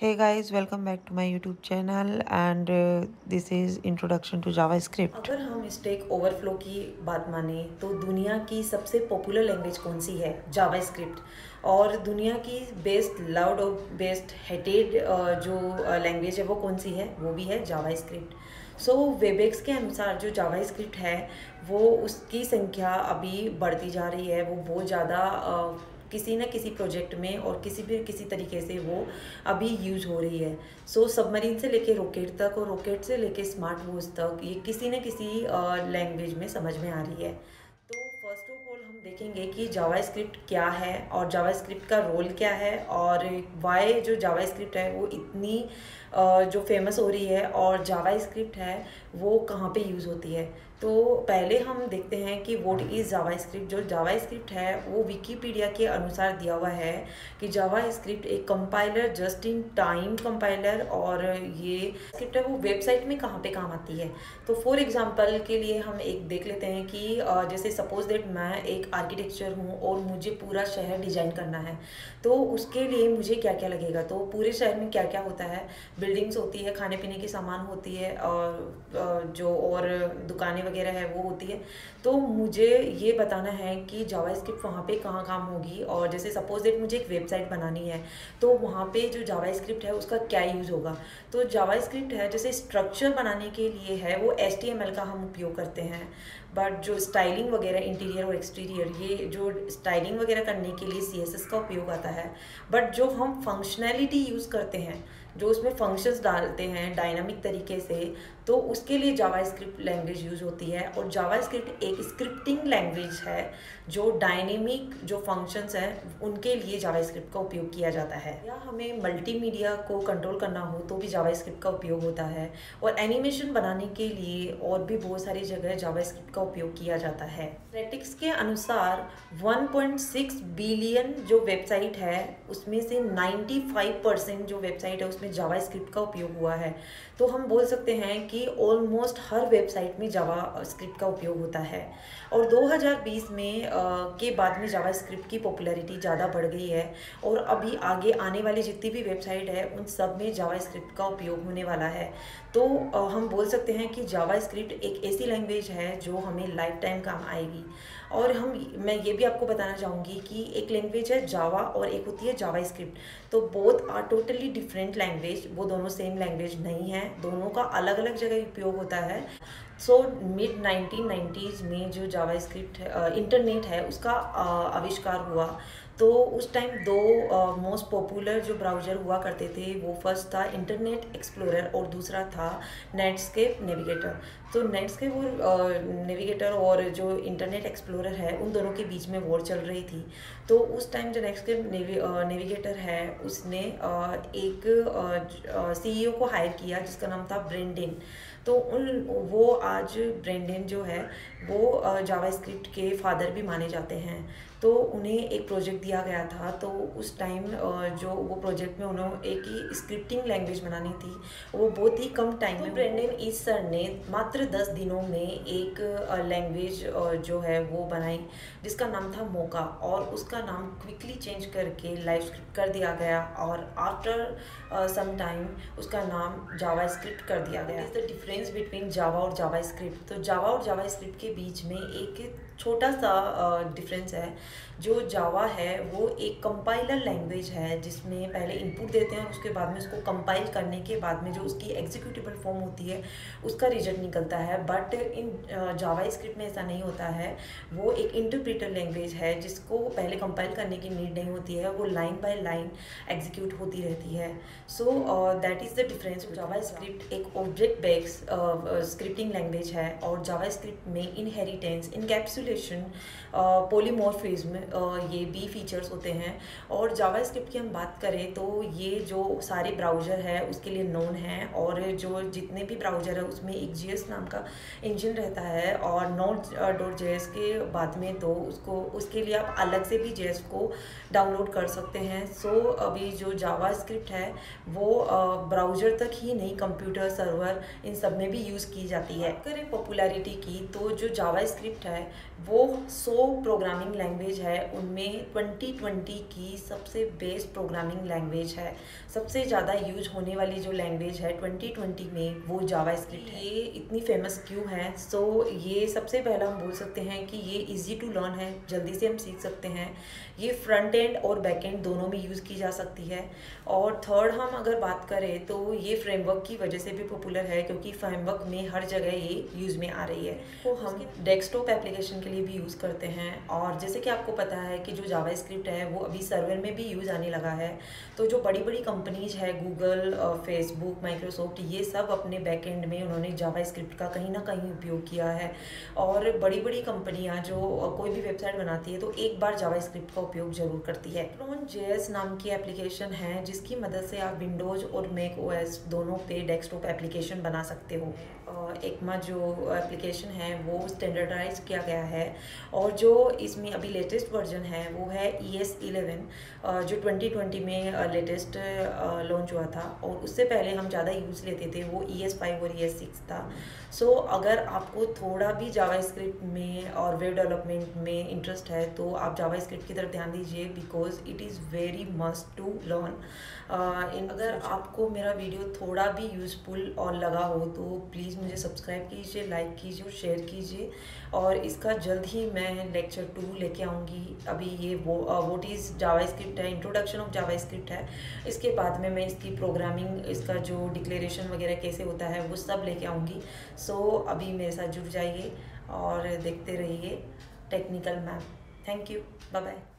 Hey guys, welcome back to my YouTube channel and this is introduction to JavaScript. अगर हम stack overflow की बात माने तो दुनिया की सबसे पॉपुलर लैंग्वेज कौन सी है? जावास्क्रिप्ट। और दुनिया की बेस्ट लव्ड और बेस्ट हेटेड जो लैंग्वेज है वो कौन सी है? वो भी है जावास्क्रिप्ट। सो वेबएक्स के अनुसार जो जावास्क्रिप्ट है वो उसकी संख्या अभी बढ़ती जा रही है। वो बहुत ज़्यादा किसी न किसी प्रोजेक्ट में और किसी तरीके से वो अभी यूज हो रही है। सो सबमरीन से लेके रॉकेट तक और रॉकेट से लेके स्मार्ट वॉच तक ये किसी न किसी लैंग्वेज में समझ में आ रही है। तो फर्स्ट ऑफ ऑल हम देखेंगे कि जावास्क्रिप्ट क्या है और जावास्क्रिप्ट का रोल क्या है और वाई जो जावास्क्रिप्ट है वो इतनी जो फेमस हो रही है और जावास्क्रिप्ट है वो कहाँ पे यूज़ होती है। तो पहले हम देखते हैं कि व्हाट इज़ जावास्क्रिप्ट। जो जावास्क्रिप्ट है वो विकीपीडिया के अनुसार दिया हुआ है कि जावास्क्रिप्ट एक compiler just in time compiler और ये स्क्रिप्ट है वो वेबसाइट में कहाँ पे काम आती है। तो फॉर एग्जांपल के लिए हम एक देख लेते हैं कि जैसे सपोज दैट मैं एक आर्किटेक्चर हूँ और मुझे पूरा शहर डिजाइन करना है। तो उसके लिए मुझे क्या क्या लगेगा, तो पूरे शहर में क्या क्या होता है, बिल्डिंग्स होती है, खाने पीने की सामान होती है और जो और दुकानें वगैरह है वो होती है। तो मुझे ये बताना है कि जावास्क्रिप्ट वहाँ पे कहाँ काम होगी। और जैसे सपोज दैट मुझे एक वेबसाइट बनानी है तो वहाँ पे जो जावास्क्रिप्ट है उसका क्या यूज़ होगा। तो जावास्क्रिप्ट है जैसे स्ट्रक्चर बनाने के लिए है वो HTML का हम उपयोग करते हैं, बट जो स्टाइलिंग वगैरह इंटीरियर और एक्सटीरियर ये जो स्टाइलिंग वगैरह करने के लिए CSS का उपयोग आता है। बट जो हम फंक्शनैलिटी यूज़ करते हैं, जो उसमें फंक्शंस डालते हैं डायनामिक तरीके से, तो उसके लिए जावास्क्रिप्ट लैंग्वेज यूज़ होती है। और जावास्क्रिप्ट एक स्क्रिप्टिंग लैंग्वेज है जो डायनेमिक जो फंक्शंस हैं उनके लिए जावास्क्रिप्ट का उपयोग किया जाता है। या हमें मल्टीमीडिया को कंट्रोल करना हो तो भी जावास्क्रिप्ट का उपयोग होता है। और एनिमेशन बनाने के लिए और भी बहुत सारी जगह जावास्क्रिप्ट का उपयोग किया जाता है। एनालिटिक्स के अनुसार 1.6 बिलियन जो वेबसाइट है उसमें से 95% जो वेबसाइट है उसमें जावास्क्रिप्ट का उपयोग हुआ है। तो हम बोल सकते हैं कि ऑलमोस्ट हर वेबसाइट में जावास्क्रिप्ट का उपयोग होता है। और 2020 में के बाद में जावास्क्रिप्ट की पॉपुलैरिटी ज़्यादा बढ़ गई है और अभी आगे आने वाली जितनी भी वेबसाइट है उन सब में जावास्क्रिप्ट का उपयोग होने वाला है। तो हम बोल सकते हैं कि जावास्क्रिप्ट एक ऐसी लैंग्वेज है जो हमें लाइफ टाइम काम आएगी। और मैं ये भी आपको बताना चाहूँगी कि एक लैंग्वेज है जावा और एक होती है जावास्क्रिप्ट। तो both are totally different language, वो दोनों सेम लैंग्वेज नहीं है, दोनों का अलग अलग जगह उपयोग होता है। सो मिड 1990s में जो जावास्क्रिप्ट इंटरनेट है उसका आविष्कार हुआ। तो उस टाइम दो मोस्ट पॉपुलर जो ब्राउज़र हुआ करते थे, वो फर्स्ट था इंटरनेट एक्सप्लोरर और दूसरा था नेटस्केप नेविगेटर। तो नेटस्केप और नेविगेटर और जो इंटरनेट एक्सप्लोरर है उन दोनों के बीच में वॉर चल रही थी। तो उस टाइम जो नेटस्केप नेविगेटर है उसने एक CEO को हायर किया जिसका नाम था ब्रेंडन। तो वो आज ब्रेंडन जो है वो जावास्क्रिप्ट के फादर भी माने जाते हैं। तो उन्हें एक प्रोजेक्ट दिया गया था। तो उस टाइम जो वो प्रोजेक्ट में उन्होंने एक ही स्क्रिप्टिंग लैंग्वेज बनानी थी, वो बहुत ही कम टाइम में ब्रेंडन इस सर ने मात्र 10 दिनों में एक लैंग्वेज जो है वो बनाई जिसका नाम था मोका। और उसका नाम क्विकली चेंज करके लाइवस्क्रिप्ट कर दिया गया और आफ्टर सम टाइम उसका नाम जावास्क्रिप्ट कर दिया गया। इज द डिफरेंस बिटवीन जावा और जावास्क्रिप्ट। तो जावा और जावास्क्रिप्ट के बीच में एक छोटा सा डिफरेंस है। जो जावा है वो एक कंपाइलर लैंग्वेज है जिसमें पहले इनपुट देते हैं और उसके बाद में उसको कंपाइल करने के बाद में जो उसकी एग्जीक्यूटेबल फॉर्म होती है उसका रिजल्ट निकलता है। बट इन जावास्क्रिप्ट में ऐसा नहीं होता है। वो एक इंटरप्रेटर लैंग्वेज है जिसको पहले कंपाइल करने की नीड नहीं होती है, वो लाइन बाय लाइन एग्जीक्यूट होती रहती है। So that is the difference. JavaScript एक ऑब्जेक्ट बेस्ड स्क्रिप्टिंग लैंग्वेज है और जावास्क्रिप्ट में इनहेरिटेंस, इनकैप्सुलेशन, पॉलीमॉर्फिज्म ये भी फीचर्स होते हैं। और जावास्क्रिप्ट की हम बात करें तो ये जो सारे ब्राउज़र है उसके लिए नोन है। और जो जितने भी ब्राउज़र है उसमें एक JS नाम का इंजन रहता है और Node.js के बाद में तो उसके लिए आप अलग से भी JS को डाउनलोड कर सकते हैं। सो अभी जो जावास्क्रिप्ट है वो ब्राउज़र तक ही नहीं, कंप्यूटर, सर्वर, इन सब में भी यूज़ की जाती है। अगर पॉपुलैरिटी की तो जो जावास्क्रिप्ट है वो 100 प्रोग्रामिंग लैंग्वेज लैंग्वेज है उनमें 2020 की सबसे बेस्ट प्रोग्रामिंग लैंग्वेज है, सबसे ज़्यादा यूज होने वाली जो लैंग्वेज है 2020 में वो जावास्क्रिप्ट है। ये इतनी फेमस क्यों है? सो ये सबसे पहला हम बोल सकते हैं कि ये इजी टू लर्न है, जल्दी से हम सीख सकते हैं। ये फ्रंट एंड और बैक एंड दोनों में यूज़ की जा सकती है। और थर्ड हम अगर बात करें तो ये फ्रेमवर्क की वजह से भी पॉपुलर है, क्योंकि फ्रेमवर्क में हर जगह ये यूज़ में आ रही है। तो हम डेस्कटॉप एप्लीकेशन के लिए भी यूज़ करते हैं। और जैसे कि आपको पता है कि जो जावास्क्रिप्ट है वो अभी सर्वर में भी यूज़ आने लगा है। तो जो बड़ी बड़ी कंपनीज है, गूगल, फेसबुक, माइक्रोसॉफ्ट, ये सब अपने बैक एंड में उन्होंने जावास्क्रिप्ट का कहीं ना कहीं उपयोग किया है। और बड़ी बड़ी कंपनियां जो कोई भी वेबसाइट बनाती है तो एक बार जावास्क्रिप्ट का उपयोग जरूर करती है। Node.js नाम की एप्लीकेशन है जिसकी मदद से आप विंडोज़ और मैक ओएस दोनों पे डेस्कटॉप एप्लीकेशन बना सकते हो। ECMA जो एप्लीकेशन है वो स्टैंडर्डाइज किया गया है, और जो इसमें अभी लेटेस्ट वर्जन है वो है ES11 जो 2020 में लेटेस्ट लॉन्च हुआ था। और उससे पहले हम ज़्यादा यूज़ लेते थे वो ES5 और ES6 था। सो अगर आपको थोड़ा भी जावास्क्रिप्ट में और वेब डेवलपमेंट में इंटरेस्ट है तो आप जावास्क्रिप्ट की तरफ ध्यान दीजिए, because it is very must to learn. अगर आपको मेरा वीडियो थोड़ा भी यूज़फुल और लगा हो तो प्लीज़ मुझे सब्सक्राइब कीजिए, लाइक कीजिए और शेयर कीजिए। और इसका जल्द ही मैं लेक्चर 2 लेके आऊँगी। अभी ये व्हाट इज़ जावास्क्रिप्ट है, इंट्रोडक्शन ऑफ जावास्क्रिप्ट है। इसके बाद में मैं इसकी प्रोग्रामिंग, इसका जो डिक्लेरेशन वगैरह कैसे होता है वो सब लेके आऊँगी। सो अभी मेरे साथ जुड़ जाइए और देखते रहिए technical ma'am. Thank you, bye bye.